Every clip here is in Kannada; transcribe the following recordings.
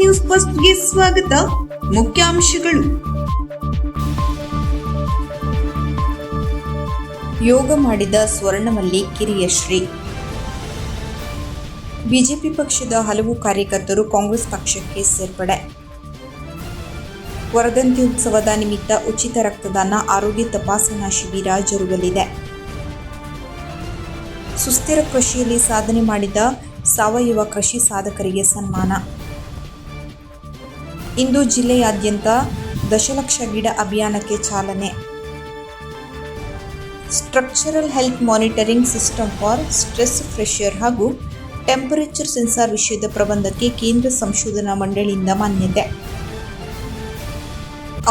ನ್ಯೂಸ್ ಫಸ್ಟ್ಗೆ ಸ್ವಾಗತ. ಮುಖ್ಯಾಂಶಗಳು: ಯೋಗ ಮಾಡಿದ ಸ್ವರ್ಣಮಲ್ಲಿ ಕಿರಿಯಶ್ರೀ. ಬಿಜೆಪಿ ಪಕ್ಷದ ಹಲವು ಕಾರ್ಯಕರ್ತರು ಕಾಂಗ್ರೆಸ್ ಪಕ್ಷಕ್ಕೆ ಸೇರ್ಪಡೆ. ವರ್ಧಂತಿ ಉತ್ಸವದ ನಿಮಿತ್ತ ಉಚಿತ ರಕ್ತದಾನ ಆರೋಗ್ಯ ತಪಾಸಣಾ ಶಿಬಿರ ಜರುಗಲಿದೆ. ಸುಸ್ಥಿರ ಕೃಷಿಯಲ್ಲಿ ಸಾಧನೆ ಮಾಡಿದ ಸಾವಯವ ಕೃಷಿ ಸಾಧಕರಿಗೆ ಸನ್ಮಾನ. ಇಂದು ಜಿಲ್ಲೆಯಾದ್ಯಂತ ದಶಲಕ್ಷ ಗಿಡ ಅಭಿಯಾನಕ್ಕೆ ಚಾಲನೆ. Structural health monitoring system for stress fresher ಹಾಗೂ ಟೆಂಪರೇಚರ್ ಸೆನ್ಸಾರ್ ವಿಷಯದ ಪ್ರಬಂಧಕ್ಕೆ ಕೇಂದ್ರ ಸಂಶೋಧನಾ ಮಂಡಳಿಯಿಂದ ಮಾನ್ಯತೆ.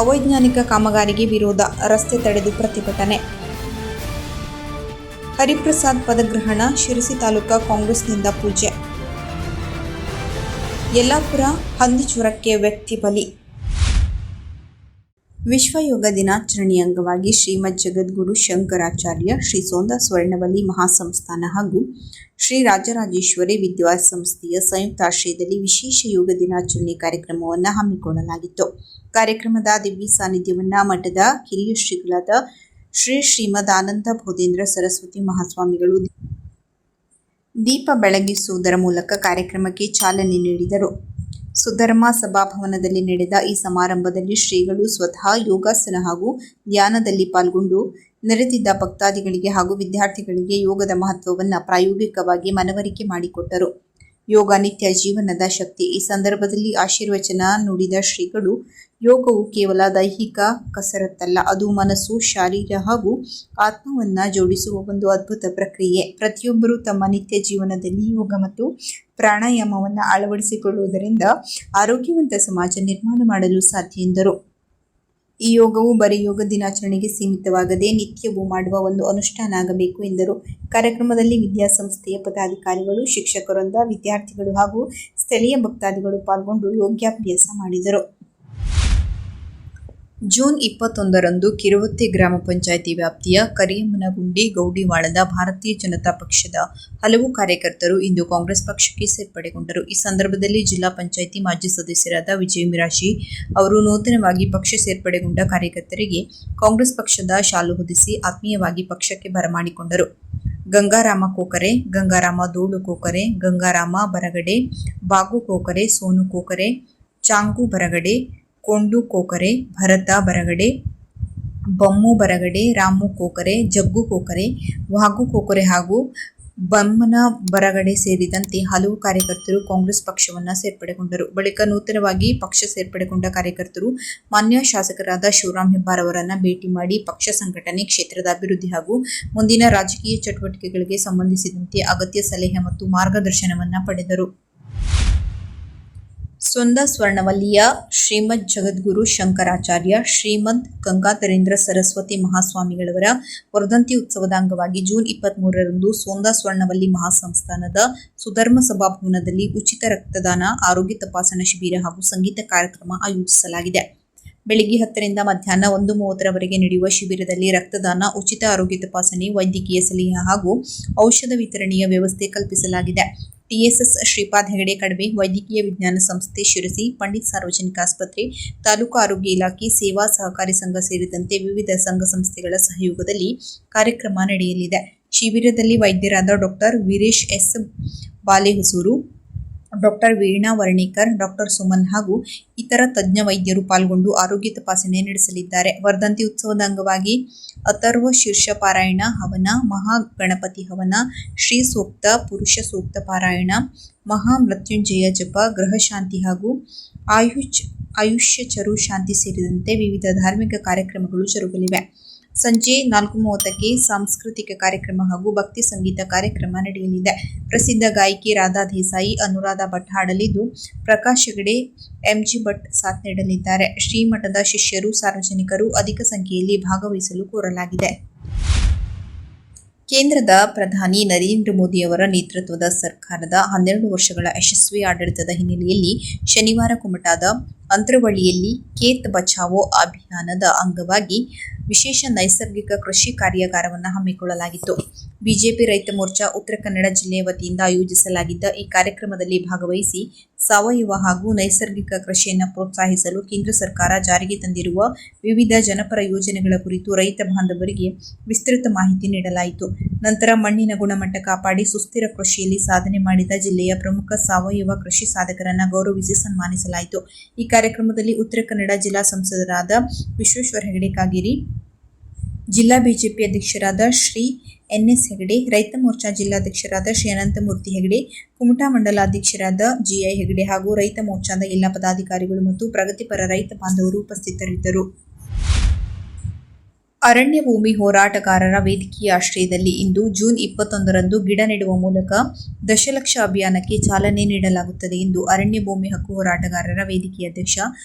ಅವೈಜ್ಞಾನಿಕ ಕಾಮಗಾರಿಗೆ ವಿರೋಧ, ರಸ್ತೆ ತಡೆದು ಪ್ರತಿಭಟನೆ. ಹರಿಪ್ರಸಾದ್ ಪದಗ್ರಹಣ, ಶಿರಸಿ ತಾಲೂಕಾ ಕಾಂಗ್ರೆಸ್ನಿಂದ ಪೂಜೆ. ಯಲ್ಲಾಪುರ ಹಂದಿ ಜ್ವರಕ್ಕೆ ವ್ಯಕ್ತಿ ಬಲಿ. ವಿಶ್ವ ಯೋಗ ದಿನಾಚರಣೆಯ ಅಂಗವಾಗಿ ಶ್ರೀಮದ್ ಜಗದ್ಗುರು ಶಂಕರಾಚಾರ್ಯ ಶ್ರೀ ಸೋಂದಾ ಸ್ವರ್ಣವಲ್ಲಿ ಮಹಾಸಂಸ್ಥಾನ ಹಾಗೂ ಶ್ರೀ ರಾಜರಾಜೇಶ್ವರಿ ವಿದ್ಯಾಸಂಸ್ಥೆಯ ಸಂಯುಕ್ತಾಶ್ರಯದಲ್ಲಿ ವಿಶೇಷ ಯೋಗ ದಿನಾಚರಣೆ ಕಾರ್ಯಕ್ರಮವನ್ನು ಹಮ್ಮಿಕೊಳ್ಳಲಾಗಿತ್ತು. ಕಾರ್ಯಕ್ರಮದ ದಿವ್ಯ ಸಾನ್ನಿಧ್ಯವನ್ನು ಮಠದ ಹಿರಿಯ ಶ್ರೀಗಳಾದ ಶ್ರೀಮದ್ ಆನಂದ ಬೋಧೇಂದ್ರ ಸರಸ್ವತಿ ಮಹಾಸ್ವಾಮಿಗಳು ದೀಪ ಬೆಳಗಿಸುವುದರ ಮೂಲಕ ಕಾರ್ಯಕ್ರಮಕ್ಕೆ ಚಾಲನೆ ನೀಡಿದರು. ಸುಧರ್ಮ ಸಭಾಭವನದಲ್ಲಿ ನಡೆದ ಈ ಸಮಾರಂಭದಲ್ಲಿ ಶ್ರೀಗಳು ಸ್ವತಃ ಯೋಗಾಸನ ಹಾಗೂ ಧ್ಯಾನದಲ್ಲಿ ಪಾಲ್ಗೊಂಡು ನೆರೆದಿದ್ದ ಭಕ್ತಾದಿಗಳಿಗೆ ಹಾಗೂ ವಿದ್ಯಾರ್ಥಿಗಳಿಗೆ ಯೋಗದ ಮಹತ್ವವನ್ನು ಪ್ರಾಯೋಗಿಕವಾಗಿ ಮನವರಿಕೆ ಮಾಡಿಕೊಟ್ಟರು. ಯೋಗ ನಿತ್ಯ ಜೀವನದ ಶಕ್ತಿ. ಈ ಸಂದರ್ಭದಲ್ಲಿ ಆಶೀರ್ವಚನ ನುಡಿದ ಶ್ರೀಗಳು, ಯೋಗವು ಕೇವಲ ದೈಹಿಕ ಕಸರತ್ತಲ್ಲ, ಅದು ಮನಸ್ಸು, ಶರೀರ ಹಾಗೂ ಆತ್ಮವನ್ನು ಜೋಡಿಸುವ ಒಂದು ಅದ್ಭುತ ಪ್ರಕ್ರಿಯೆ. ಪ್ರತಿಯೊಬ್ಬರೂ ತಮ್ಮ ನಿತ್ಯ ಜೀವನದಲ್ಲಿ ಯೋಗ ಮತ್ತು ಪ್ರಾಣಾಯಾಮವನ್ನು ಅಳವಡಿಸಿಕೊಳ್ಳುವುದರಿಂದ ಆರೋಗ್ಯವಂತ ಸಮಾಜ ನಿರ್ಮಾಣ ಮಾಡಲು ಸಾಧ್ಯ ಎಂದರು. ಈ ಯೋಗವು ಬರೀ ಯೋಗ ದಿನಾಚರಣೆಗೆ ಸೀಮಿತವಾಗದೆ ನಿತ್ಯವೂ ಮಾಡುವ ಒಂದು ಅನುಷ್ಠಾನ ಆಗಬೇಕು ಎಂದರು. ಕಾರ್ಯಕ್ರಮದಲ್ಲಿ ವಿದ್ಯಾಸಂಸ್ಥೆಯ ಪದಾಧಿಕಾರಿಗಳು, ಶಿಕ್ಷಕರಿಂದ ವಿದ್ಯಾರ್ಥಿಗಳು ಹಾಗೂ ಸ್ಥಳೀಯ ಭಕ್ತಾದಿಗಳು ಪಾಲ್ಗೊಂಡು ಯೋಗಾಭ್ಯಾಸ ಮಾಡಿದರು. ಜೂನ್ 21ರಂದು ಕಿರುವತ್ತಿ ಗ್ರಾಮ ಪಂಚಾಯಿತಿ ವ್ಯಾಪ್ತಿಯ ಕರಿಯಮ್ಮನಗುಂಡಿ ಗೌಡಿವಾಳದ ಭಾರತೀಯ ಜನತಾ ಪಕ್ಷದ ಹಲವು ಕಾರ್ಯಕರ್ತರು ಇಂದು ಕಾಂಗ್ರೆಸ್ ಪಕ್ಷಕ್ಕೆ ಸೇರ್ಪಡೆಗೊಂಡರು. ಈ ಸಂದರ್ಭದಲ್ಲಿ ಜಿಲ್ಲಾ ಪಂಚಾಯಿತಿ ಮಾಜಿ ಸದಸ್ಯರಾದ ವಿಜಯ ಮಿರಾಶಿ ಅವರು ನೂತನವಾಗಿ ಪಕ್ಷ ಸೇರ್ಪಡೆಗೊಂಡ ಕಾರ್ಯಕರ್ತರಿಗೆ ಕಾಂಗ್ರೆಸ್ ಪಕ್ಷದ ಶಾಲು ಹೊದಿಸಿ ಆತ್ಮೀಯವಾಗಿ ಪಕ್ಷಕ್ಕೆ ಬರಮಾಡಿಕೊಂಡರು. ಗಂಗಾರಾಮ ಕೋಕರೆ, ಗಂಗಾರಾಮ ದೋಳು ಕೋಕರೆ, ಗಂಗಾರಾಮ ಬರಗಡೆ, ಬಾಗು ಕೋಕರೆ, ಸೋನು ಕೋಕರೆ, ಚಾಂಗು ಬರಗಡೆ, ಕೊಂಡು ಕೋಕರೆ, ಭರತ ಬರಗಡೆ, ಬಮ್ಮು ಬರಗಡೆ, ರಾಮು ಕೋಕರೆ, ಜಗ್ಗು ಕೋಕರೆ, ವಾಗು ಕೋಕರೆ ಹಾಗೂ ಬಮ್ಮನ ಬರಗಡೆ ಸೇರಿದಂತೆ ಹಲವು ಕಾರ್ಯಕರ್ತರು ಕಾಂಗ್ರೆಸ್ ಪಕ್ಷವನ್ನು ಸೇರ್ಪಡೆಗೊಂಡರು. ಬಳಿಕ ನೂತನವಾಗಿ ಪಕ್ಷ ಸೇರ್ಪಡೆಗೊಂಡ ಕಾರ್ಯಕರ್ತರು ಮಾನ್ಯ ಶಾಸಕರಾದ ಶಿವರಾಮ್ ಹೆಬ್ಬಾರ್ ಅವರನ್ನು ಭೇಟಿ ಮಾಡಿ ಪಕ್ಷ ಸಂಘಟನೆ, ಕ್ಷೇತ್ರದ ಅಭಿವೃದ್ಧಿ ಹಾಗೂ ಮುಂದಿನ ರಾಜಕೀಯ ಚಟುವಟಿಕೆಗಳಿಗೆ ಸಂಬಂಧಿಸಿದಂತೆ ಅಗತ್ಯ ಸಲಹೆ ಮತ್ತು ಮಾರ್ಗದರ್ಶನವನ್ನು ಪಡೆದರು. ಸೋಂದಾ ಸ್ವರ್ಣವಲ್ಲಿಯ ಶ್ರೀಮದ್ ಜಗದ್ಗುರು ಶಂಕರಾಚಾರ್ಯ ಶ್ರೀಮದ್ ಗಂಗಾಧರೇಂದ್ರ ಸರಸ್ವತಿ ಮಹಾಸ್ವಾಮಿಗಳವರ ವರ್ಧಂತಿ ಉತ್ಸವದ ಅಂಗವಾಗಿ ಜೂನ್ 23ರಂದು ಸೋಂದಾ ಸ್ವರ್ಣವಲ್ಲಿ ಮಹಾಸಂಸ್ಥಾನದ ಸುಧರ್ಮ ಸಭಾಭವನದಲ್ಲಿ ಉಚಿತ ರಕ್ತದಾನ, ಆರೋಗ್ಯ ತಪಾಸಣಾ ಶಿಬಿರ ಹಾಗೂ ಸಂಗೀತ ಕಾರ್ಯಕ್ರಮ ಆಯೋಜಿಸಲಾಗಿದೆ. ಬೆಳಿಗ್ಗೆ 10ರಿಂದ ಮಧ್ಯಾಹ್ನ 1:30ರವರೆಗೆ ನಡೆಯುವ ಶಿಬಿರದಲ್ಲಿ ರಕ್ತದಾನ, ಉಚಿತ ಆರೋಗ್ಯ ತಪಾಸಣೆ, ವೈದ್ಯಕೀಯ ಸಲಹೆ ಹಾಗೂ ಔಷಧ ವಿತರಣೆಯ ವ್ಯವಸ್ಥೆ ಕಲ್ಪಿಸಲಾಗಿದೆ. ಟಿಎಸ್ಎಸ್ ಶ್ರೀಪಾದ್ ಹೆಗಡೆ ಕಡವೆ, ವೈದ್ಯಕೀಯ ವಿಜ್ಞಾನ ಸಂಸ್ಥೆ ಶಿರಸಿ, ಪಂಡಿತ್ ಸಾರ್ವಜನಿಕ ಆಸ್ಪತ್ರೆ, ತಾಲೂಕು ಆರೋಗ್ಯ ಇಲಾಖೆ, ಸೇವಾ ಸಹಕಾರಿ ಸಂಘ ಸೇರಿದಂತೆ ವಿವಿಧ ಸಂಘ ಸಂಸ್ಥೆಗಳ ಸಹಯೋಗದಲ್ಲಿ ಕಾರ್ಯಕ್ರಮ ನಡೆಯಲಿದೆ. ಶಿಬಿರದಲ್ಲಿ ವೈದ್ಯರಾದ doctor Veeresh S Balehosur, doctor Veena Varnekar, doctor Suman ಹಾಗೂ ಇತರ ತಜ್ಞ ವೈದ್ಯರು ಪಾಲ್ಗೊಂಡು ಆರೋಗ್ಯ ತಪಾಸಣೆ ನಡೆಸಲಿದ್ದಾರೆ. ವರ್ಧಂತಿ ಉತ್ಸವದ ಅಂಗವಾಗಿ ಅಥರ್ವ ಶೀರ್ಷ ಪಾರಾಯಣ, ಹವನ, ಮಹಾಗಣಪತಿ ಹವನ, ಶ್ರೀ ಸೂಕ್ತ, ಪುರುಷ ಸೂಕ್ತ ಪಾರಾಯಣ, ಮಹಾಮೃತ್ಯುಂಜಯ ಜಪ, ಗೃಹ ಶಾಂತಿ ಹಾಗೂ ಆಯುಷ್ಯ ಚರು ಶಾಂತಿ ಸೇರಿದಂತೆ ವಿವಿಧ ಧಾರ್ಮಿಕ ಕಾರ್ಯಕ್ರಮಗಳು ಜರುಗಲಿವೆ. ಸಂಜೆ 4:30ಕ್ಕೆ ಸಾಂಸ್ಕೃತಿಕ ಕಾರ್ಯಕ್ರಮ ಹಾಗೂ ಭಕ್ತಿ ಸಂಗೀತ ಕಾರ್ಯಕ್ರಮ ನಡೆಯಲಿದೆ. ಪ್ರಸಿದ್ಧ ಗಾಯಕಿ ರಾಧಾ ದೇಸಾಯಿ, ಅನುರಾಧ ಭಟ್ ಹಾಡಲಿದ್ದು, ಪ್ರಕಾಶ್ ಹೆಗಡೆ, ಎಂಜಿ ಭಟ್ ಸಾಥ್ ನೀಡಲಿದ್ದಾರೆ. ಶ್ರೀಮಠದ ಶಿಷ್ಯರು, ಸಾರ್ವಜನಿಕರು ಅಧಿಕ ಸಂಖ್ಯೆಯಲ್ಲಿ ಭಾಗವಹಿಸಲು ಕೋರಲಾಗಿದೆ. ಕೇಂದ್ರದ ಪ್ರಧಾನಿ ನರೇಂದ್ರ ಮೋದಿಯವರ ನೇತೃತ್ವದ ಸರ್ಕಾರದ 12 ವರ್ಷಗಳ ಯಶಸ್ವಿ ಆಡಳಿತದ ಹಿನ್ನೆಲೆಯಲ್ಲಿ ಶನಿವಾರ ಕುಮಟಾದ ಅಂತರವಳ್ಳಿಯಲ್ಲಿ ಖೇತ್ ಬಚಾವೋ ಅಭಿಯಾನದ ಅಂಗವಾಗಿ ವಿಶೇಷ ನೈಸರ್ಗಿಕ ಕೃಷಿ ಕಾರ್ಯಾಗಾರವನ್ನು ಹಮ್ಮಿಕೊಳ್ಳಲಾಗಿತ್ತು. ಬಿಜೆಪಿ ರೈತ ಮೋರ್ಚಾ ಉತ್ತರ ಕನ್ನಡ ಜಿಲ್ಲೆಯ ವತಿಯಿಂದ ಆಯೋಜಿಸಲಾಗಿದ್ದ ಈ ಕಾರ್ಯಕ್ರಮದಲ್ಲಿ ಭಾಗವಹಿಸಿ ಸಾವಯವ ಹಾಗೂ ನೈಸರ್ಗಿಕ ಕೃಷಿಯನ್ನು ಪ್ರೋತ್ಸಾಹಿಸಲು ಕೇಂದ್ರ ಸರ್ಕಾರ ಜಾರಿಗೆ ತಂದಿರುವ ವಿವಿಧ ಜನಪರ ಯೋಜನೆಗಳ ಕುರಿತು ರೈತ ಬಾಂಧವರಿಗೆ ವಿಸ್ತೃತ ಮಾಹಿತಿ ನೀಡಲಾಯಿತು. ನಂತರ ಮಣ್ಣಿನ ಗುಣಮಟ್ಟ ಕಾಪಾಡಿ ಸುಸ್ಥಿರ ಕೃಷಿಯಲ್ಲಿ ಸಾಧನೆ ಮಾಡಿದ ಜಿಲ್ಲೆಯ ಪ್ರಮುಖ ಸಾವಯವ ಕೃಷಿ ಸಾಧಕರನ್ನು ಗೌರವಿಸಿ ಸನ್ಮಾನಿಸಲಾಯಿತು. ಈ ಕಾರ್ಯಕ್ರಮದಲ್ಲಿ ಉತ್ತರ ಕನ್ನಡ ಜಿಲ್ಲಾ ಸಂಸದರಾದ ವಿಶ್ವೇಶ್ವರ ಹೆಗಡೆ ಕಾಗೇರಿ, ಜಿಲ್ಲಾ ಬಿಜೆಪಿ ಅಧ್ಯಕ್ಷರಾದ ಶ್ರೀ ಎನ್.ಎಸ್. ಹೆಗಡೆ, ರೈತ ಮೋರ್ಚಾ ಜಿಲ್ಲಾಧ್ಯಕ್ಷರಾದ ಶ್ರೀ ಅನಂತಮೂರ್ತಿ ಹೆಗಡೆ, ಕುಮಟಾ ಮಂಡಲಾಧ್ಯಕ್ಷರಾದ ಜಿ.ಐ. ಹೆಗಡೆ ಹಾಗೂ ರೈತ ಮೋರ್ಚಾದ ಎಲ್ಲ ಪದಾಧಿಕಾರಿಗಳು ಮತ್ತು ಪ್ರಗತಿಪರ ರೈತ ಬಾಂಧವರು ಉಪಸ್ಥಿತರಿದ್ದರು. ಅರಣ್ಯ ಭೂಮಿ ಹೋರಾಟಗಾರರ ವೇದಿಕೆಯ ಆಶ್ರಯದಲ್ಲಿ ಇಂದು ಜೂನ್ 21ರಂದು ಗಿಡ ನೆಡುವ ಮೂಲಕ ದಶಲಕ್ಷ ಅಭಿಯಾನಕ್ಕೆ ಚಾಲನೆ ನೀಡಲಾಗುತ್ತದೆ ಎಂದು ಅರಣ್ಯ ಭೂಮಿ ಹಕ್ಕು ಹೋರಾಟಗಾರರ ವೇದಿಕೆಯ ಅಧ್ಯಕ್ಷ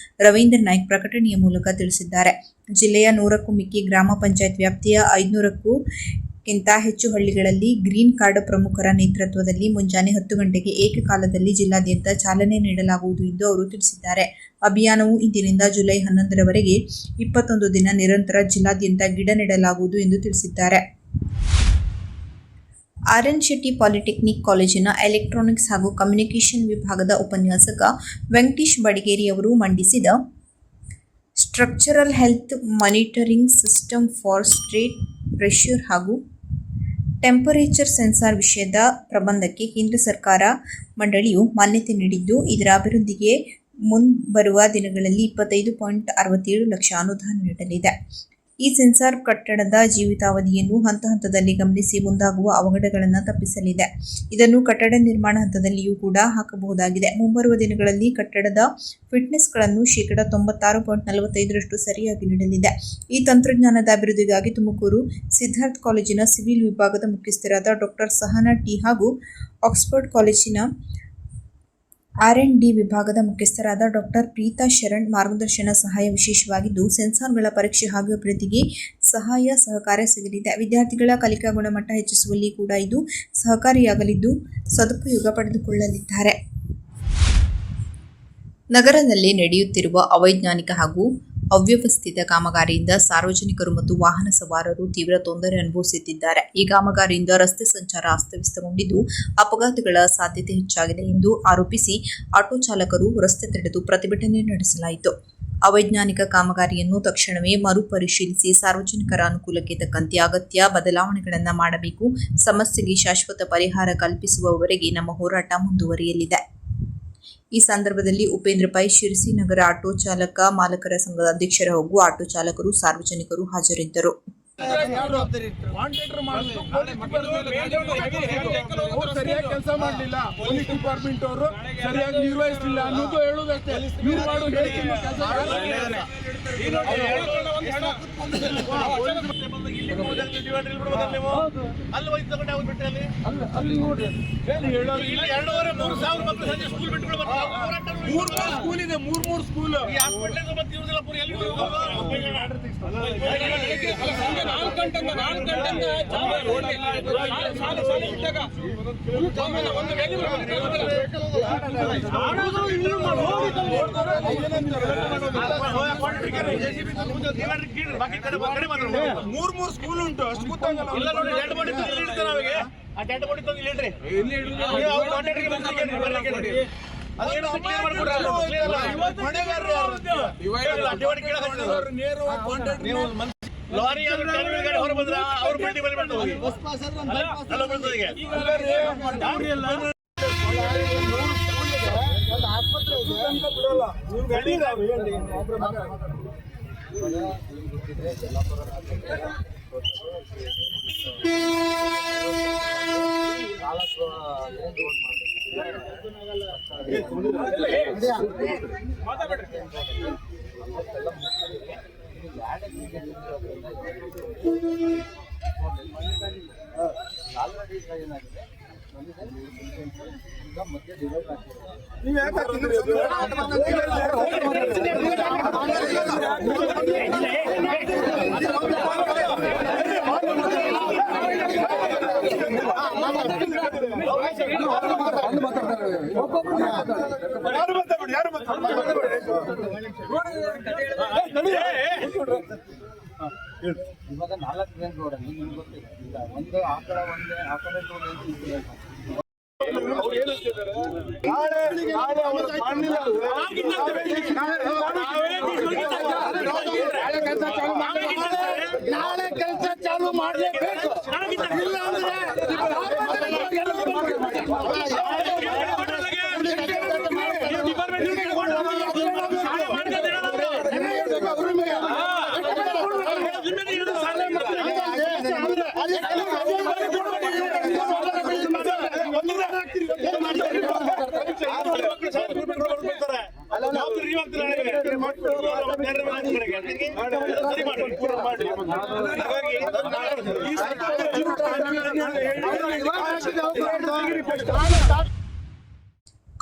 ರವೀಂದ್ರ ನಾಯ್ಕ್ ಪ್ರಕಟಣೆಯ ಮೂಲಕ ತಿಳಿಸಿದ್ದಾರೆ. ಜಿಲ್ಲೆಯ 100ಕ್ಕೂ ಮಿಕ್ಕಿ ಗ್ರಾಮ ಪಂಚಾಯತ್ ವ್ಯಾಪ್ತಿಯ 500ಕ್ಕೂ ಗಿಂತ ಹೆಚ್ಚು ಹಳ್ಳಿಗಳಲ್ಲಿ ಗ್ರೀನ್ ಕಾರ್ಡ್ ಪ್ರಮುಖರ ನೇತೃತ್ವದಲ್ಲಿ ಮುಂಜಾನೆ 10 ಗಂಟೆಗೆ ಏಕಕಾಲದಲ್ಲಿ ಜಿಲ್ಲಾದ್ಯಂತ ಚಾಲನೆ ನೀಡಲಾಗುವುದು ಎಂದು ಅವರು ತಿಳಿಸಿದ್ದಾರೆ. ಅಭಿಯಾನವು ಇಂದಿನಿಂದ ಜುಲೈ 11ರವರೆಗೆ 21 ದಿನ ನಿರಂತರ ಜಿಲ್ಲಾದ್ಯಂತ ಗಿಡ ನೆಡಲಾಗುವುದು ಎಂದು ತಿಳಿಸಿದ್ದಾರೆ. ಆರ್.ಎನ್. ಶೆಟ್ಟಿ ಪಾಲಿಟೆಕ್ನಿಕ್ ಕಾಲೇಜಿನ ಎಲೆಕ್ಟ್ರಾನಿಕ್ಸ್ ಹಾಗೂ ಕಮ್ಯುನಿಕೇಷನ್ ವಿಭಾಗದ ಉಪನ್ಯಾಸಕ ವೆಂಕಟೇಶ್ ಬಡಿಗೇರಿ ಅವರು ಮಂಡಿಸಿದ structural health monitoring system for state pressure ಹಾಗೂ ಟೆಂಪರೇಚರ್ ಸೆನ್ಸಾರ್ ವಿಷಯದ ಪ್ರಬಂಧಕ್ಕೆ ಕೇಂದ್ರ ಸರ್ಕಾರ ಮಂಡಳಿಯು ಮಾನ್ಯತೆ ನೀಡಿದ್ದು, ಇದರ ಅಭಿವೃದ್ಧಿಗೆ ಮುಂಬರುವ ದಿನಗಳಲ್ಲಿ 25.67 ಲಕ್ಷ ಅನುದಾನ ನೀಡಲಿದೆ. ಈ ಸೆನ್ಸಾರ್ ಕಟ್ಟಡದ ಜೀವಿತಾವಧಿಯನ್ನು ಹಂತದಲ್ಲಿ ಗಮನಿಸಿ ಮುಂದಾಗುವ ಅವಘಡಗಳನ್ನು ತಪ್ಪಿಸಲಿದೆ. ಇದನ್ನು ಕಟ್ಟಡ ನಿರ್ಮಾಣ ಹಂತದಲ್ಲಿಯೂ ಕೂಡ ಹಾಕಬಹುದಾಗಿದೆ. ಮುಂಬರುವ ದಿನಗಳಲ್ಲಿ ಕಟ್ಟಡದ ಫಿಟ್ನೆಸ್ಗಳನ್ನು ಶೇಕಡಾ 96.45ರಷ್ಟು ಸರಿಯಾಗಿ ನೀಡಲಿದೆ. ಈ ತಂತ್ರಜ್ಞಾನದ ಅಭಿವೃದ್ಧಿಗಾಗಿ ತುಮಕೂರು ಸಿದ್ಧಾರ್ಥ ಕಾಲೇಜಿನ ಸಿವಿಲ್ ವಿಭಾಗದ ಮುಖ್ಯಸ್ಥರಾದ ಡಾ. ಸಹನಾ ಟಿ ಹಾಗೂ ಆಕ್ಸ್ಫರ್ಡ್ ಕಾಲೇಜಿನ ಆರ್&ಡಿ ವಿಭಾಗದ ಮುಖ್ಯಸ್ಥರಾದ ಡಾ. ಪ್ರೀತಾ ಶರಣ್ ಮಾರ್ಗದರ್ಶನ ಸಹಾಯ ವಿಶೇಷವಾಗಿದ್ದು, ಸೆನ್ಸಾರ್ಗಳ ಪರೀಕ್ಷೆ ಹಾಗೂ ಅಭಿವೃದ್ಧಿಗೆ ಸಹಕಾರ ಸಿಗಲಿದೆ. ವಿದ್ಯಾರ್ಥಿಗಳ ಕಲಿಕಾ ಗುಣಮಟ್ಟ ಹೆಚ್ಚಿಸುವಲ್ಲಿ ಕೂಡ ಇದು ಸಹಕಾರಿಯಾಗಲಿದ್ದು, ಸದುಪಯೋಗ ಪಡೆದುಕೊಳ್ಳಲಿದ್ದಾರೆ. ನಗರದಲ್ಲಿ ನಡೆಯುತ್ತಿರುವ ಅವೈಜ್ಞಾನಿಕ ಹಾಗೂ ಅವ್ಯವಸ್ಥಿತ ಕಾಮಗಾರಿಯಿಂದ ಸಾರ್ವಜನಿಕರು ಮತ್ತು ವಾಹನ ಸವಾರರು ತೀವ್ರ ತೊಂದರೆ ಅನುಭವಿಸುತ್ತಿದ್ದಾರೆ. ಈ ಕಾಮಗಾರಿಯಿಂದ ರಸ್ತೆ ಸಂಚಾರ ಅಸ್ತವ್ಯಸ್ತಗೊಂಡಿದ್ದು, ಅಪಘಾತಗಳ ಸಾಧ್ಯತೆ ಹೆಚ್ಚಾಗಿದೆ ಎಂದು ಆರೋಪಿಸಿ ಆಟೋ ಚಾಲಕರು ರಸ್ತೆ ತಡೆದು ಪ್ರತಿಭಟನೆ ನಡೆಸಲಾಯಿತು. ಅವೈಜ್ಞಾನಿಕ ಕಾಮಗಾರಿಯನ್ನು ತಕ್ಷಣವೇ ಮರುಪರಿಶೀಲಿಸಿ ಸಾರ್ವಜನಿಕರ ಅನುಕೂಲಕ್ಕೆ ತಕ್ಕಂತೆ ಅಗತ್ಯ ಬದಲಾವಣೆಗಳನ್ನು ಮಾಡಬೇಕು. ಸಮಸ್ಯೆಗೆ ಶಾಶ್ವತ ಪರಿಹಾರ ಕಲ್ಪಿಸುವವರೆಗೆ ನಮ್ಮ ಹೋರಾಟ ಮುಂದುವರಿಯಲಿದೆ. ಈ ಸಂದರ್ಭದಲ್ಲಿ ಉಪೇಂದ್ರ ಪೈ, ಶಿರಸಿ ನಗರ ಆಟೋ ಚಾಲಕ ಮಾಲಕರ ಸಂಘದ ಅಧ್ಯಕ್ಷರ ಹಾಗೂ ಆಟೋ ಚಾಲಕರು, ಸಾರ್ವಜನಿಕರು ಹಾಜರಿದ್ದರು. ಸರಿಯಾಗಿ ಕೆಲಸ ಮಾಡಲಿಲ್ಲ, ಪೊಲೀಸ್ ಡಿಪಾರ್ಟ್ಮೆಂಟ್ ಅವರು ಸರಿಯಾಗಿ ನಿರ್ವಹಿಸಲಿಲ್ಲ ಅನ್ನೋದು ಹೇಳುವುದಷ್ಟೇ. ಅಲ್ಲಿ ನೋಡ್ರಿ, ಸ್ಕೂಲ್ ಇದೆ, ಮೂರ್ ಸ್ಕೂಲ್ ಮೂರ್ ಸ್ಕೂಲ್ ಉಂಟು, ಅಷ್ಟು ಗೊತ್ತಾಗಲ್ಲ. ಲಾರಿ ಹೊರ ಬಂದ್ರ ಅವ್ರ ಬಂಡಿ ಬಂದು ಹೋಗಿ ಆಸ್ಪತ್ರೆ ನೀವು ಇವಾಗ 4 ಲೇನ್ ರೋಡಲ್ಲಿ ನಿಮ್ಗೆ ಗೊತ್ತಿಲ್ಲ, ಒಂದು ಆ ಕಡೆ ಒಂದು ಆ ಕಡೆ ಅವ್ರು ಏನಂತಿದ್ದಾರೆ? ನಾಳೆ ಅವ್ರು ಮಾಡ್ಲಿಲ್ಲ ನಾಳೆ ಕೆಲಸ ಚಾಲು ಮಾಡಲೇಬೇಕು. ಇಲ್ಲ ಅಂದ್ರೆ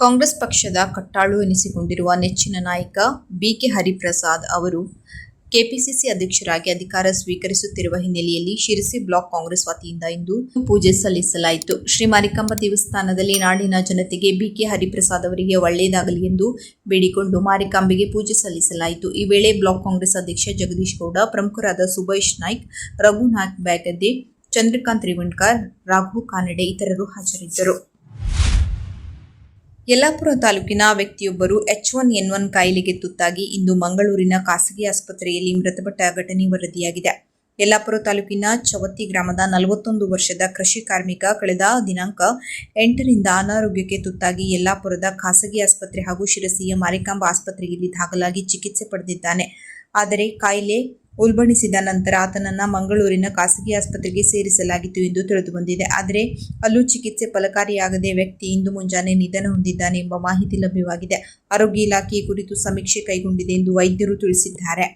ಕಾಂಗ್ರೆಸ್ ಪಕ್ಷದ ಕಟ್ಟಾಳು ಎನಿಸಿಕೊಂಡಿರುವ ನೆಚ್ಚಿನ ನಾಯಕ ಬಿಕೆ ಹರಿಪ್ರಸಾದ್ ಅವರು ಕೆಪಿಸಿಸಿ ಅಧ್ಯಕ್ಷರಾಗಿ ಅಧಿಕಾರ ಸ್ವೀಕರಿಸುತ್ತಿರುವ ಹಿನ್ನೆಲೆಯಲ್ಲಿ ಶಿರಸಿ ಬ್ಲಾಕ್ ಕಾಂಗ್ರೆಸ್ ವತಿಯಿಂದ ಇಂದು ಪೂಜೆ ಸಲ್ಲಿಸಲಾಯಿತು. ಶ್ರೀ ಮಾರಿಕಾಂಬಾ ದೇವಸ್ಥಾನದಲ್ಲಿ ನಾಡಿನ ಜನತೆಗೆ ಬಿಕೆ ಹರಿಪ್ರಸಾದ್ ಅವರಿಗೆ ಒಳ್ಳೆಯದಾಗಲಿ ಎಂದು ಬೇಡಿಕೊಂಡು ಮಾರಿಕಾಂಬೆಗೆ ಪೂಜೆ ಸಲ್ಲಿಸಲಾಯಿತು. ಈ ವೇಳೆ ಬ್ಲಾಕ್ ಕಾಂಗ್ರೆಸ್ ಅಧ್ಯಕ್ಷ ಜಗದೀಶ್ ಗೌಡ, ಪ್ರಮುಖರಾದ ಸುಭಾಷ್ ನಾಯ್ಕ್, ರಘುನಾಥ್ ಬ್ಯಾಗದ್ದೆ, ಚಂದ್ರಕಾಂತ್ ರೇವಣ್ಕರ್, ರಾಘು ಕಾನಡೆ ಇತರರು ಹಾಜರಿದ್ದರು. ಯಲ್ಲಾಪುರ ತಾಲೂಕಿನ ವ್ಯಕ್ತಿಯೊಬ್ಬರು H1N1 ಕಾಯಿಲೆಗೆ ತುತ್ತಾಗಿ ಇಂದು ಮಂಗಳೂರಿನ ಖಾಸಗಿ ಆಸ್ಪತ್ರೆಯಲ್ಲಿ ಮೃತಪಟ್ಟ ಘಟನೆ ವರದಿಯಾಗಿದೆ. ಯಲ್ಲಾಪುರ ತಾಲೂಕಿನ ಚವತ್ತಿ ಗ್ರಾಮದ 41 ವರ್ಷದ ಕೃಷಿ ಕಾರ್ಮಿಕ ಕಳೆದ ದಿನಾಂಕ 8ರಿಂದ ಅನಾರೋಗ್ಯಕ್ಕೆ ತುತ್ತಾಗಿ ಯಲ್ಲಾಪುರದ ಖಾಸಗಿ ಆಸ್ಪತ್ರೆ ಹಾಗೂ ಶಿರಸಿಯ ಮಾರಿಕಾಂಬಾ ಆಸ್ಪತ್ರೆಯಲ್ಲಿ ದಾಖಲಾಗಿ ಚಿಕಿತ್ಸೆ ಪಡೆದಿದ್ದಾನೆ. ಆದರೆ ಕಾಯಿಲೆ ಉಲ್ಬಣಿಸಿದ ನಂತರ ಆತನನ್ನು ಮಂಗಳೂರಿನ ಖಾಸಗಿ ಆಸ್ಪತ್ರೆಗೆ ಸೇರಿಸಲಾಗಿತ್ತು ಎಂದು ತಿಳಿದುಬಂದಿದೆ. ಆದರೆ ಅಲ್ಲೂ ಚಿಕಿತ್ಸೆ ಫಲಕಾರಿಯಾಗದೆ ವ್ಯಕ್ತಿ ಇಂದು ಮುಂಜಾನೆ ನಿಧನ ಹೊಂದಿದ್ದಾನೆ ಎಂಬ ಮಾಹಿತಿ ಲಭ್ಯವಾಗಿದೆ. ಆರೋಗ್ಯ ಇಲಾಖೆ ಈ ಕುರಿತು ಸಮೀಕ್ಷೆ ಕೈಗೊಂಡಿದೆ ಎಂದು ವೈದ್ಯರು ತಿಳಿಸಿದ್ದಾರೆ.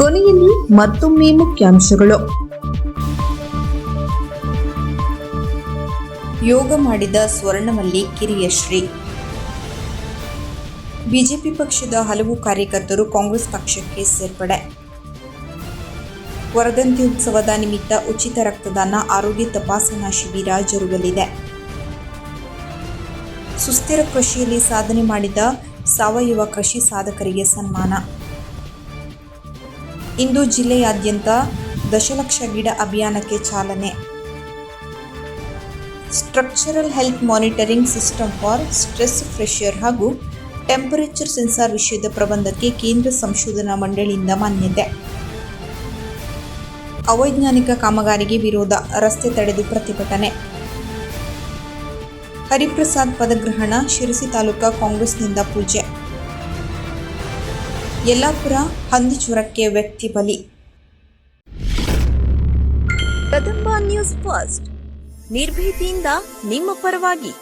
ಕೊನೆಯಲ್ಲಿ ಮತ್ತೊಮ್ಮೆ ಮುಖ್ಯಾಂಶಗಳು. ಯೋಗ ಮಾಡಿದ ಸ್ವರ್ಣವಲ್ಲಿ ಕಿರಿಯಶ್ರೀ. ಬಿಜೆಪಿ ಪಕ್ಷದ ಹಲವು ಕಾರ್ಯಕರ್ತರು ಕಾಂಗ್ರೆಸ್ ಪಕ್ಷಕ್ಕೆ ಸೇರ್ಪಡೆ. ವರ್ಧಂತಿ ಉತ್ಸವದ ನಿಮಿತ್ತ ಉಚಿತ ರಕ್ತದಾನ ಆರೋಗ್ಯ ತಪಾಸಣಾ ಶಿಬಿರ ಜರುಗಲಿದೆ. ಸುಸ್ಥಿರ ಕೃಷಿಯಲ್ಲಿ ಸಾಧನೆ ಮಾಡಿದ ಸಾವಯವ ಕೃಷಿ ಸಾಧಕರಿಗೆ ಸನ್ಮಾನ. ಇಂದು ಜಿಲ್ಲೆಯಾದ್ಯಂತ ದಶಲಕ್ಷ ಗಿಡ ಅಭಿಯಾನಕ್ಕೆ ಚಾಲನೆ. Structural health monitoring system for stress fresher ಹಾಗೂ ಟೆಂಪರೇಚರ್ ಸೆನ್ಸಾರ್ ವಿಷಯದ ಪ್ರಬಂಧಕ್ಕೆ ಕೇಂದ್ರ ಸಂಶೋಧನಾ ಮಂಡಳಿಯಿಂದ ಮಾನ್ಯತೆ. ಅವೈಜ್ಞಾನಿಕ ಕಾಮಗಾರಿಗೆ ವಿರೋಧ, ರಸ್ತೆ ತಡೆದು ಪ್ರತಿಭಟನೆ. ಹರಿಪ್ರಸಾದ್ ಪದಗ್ರಹಣ, ಶಿರಸಿ ತಾಲೂಕಾ ಕಾಂಗ್ರೆಸ್ನಿಂದ ಪೂಜೆ. ಯಲ್ಲಾಪುರ ಹಂದಿ ಜ್ವರಕ್ಕೆ ವ್ಯಕ್ತಿ ಬಲಿ. ಕದಂಬ ನ್ಯೂಸ್ ಫಸ್ಟ್, ನಿರ್ಭೀತಿಯಿಂದ ನಿಮ್ಮ ಪರವಾಗಿ.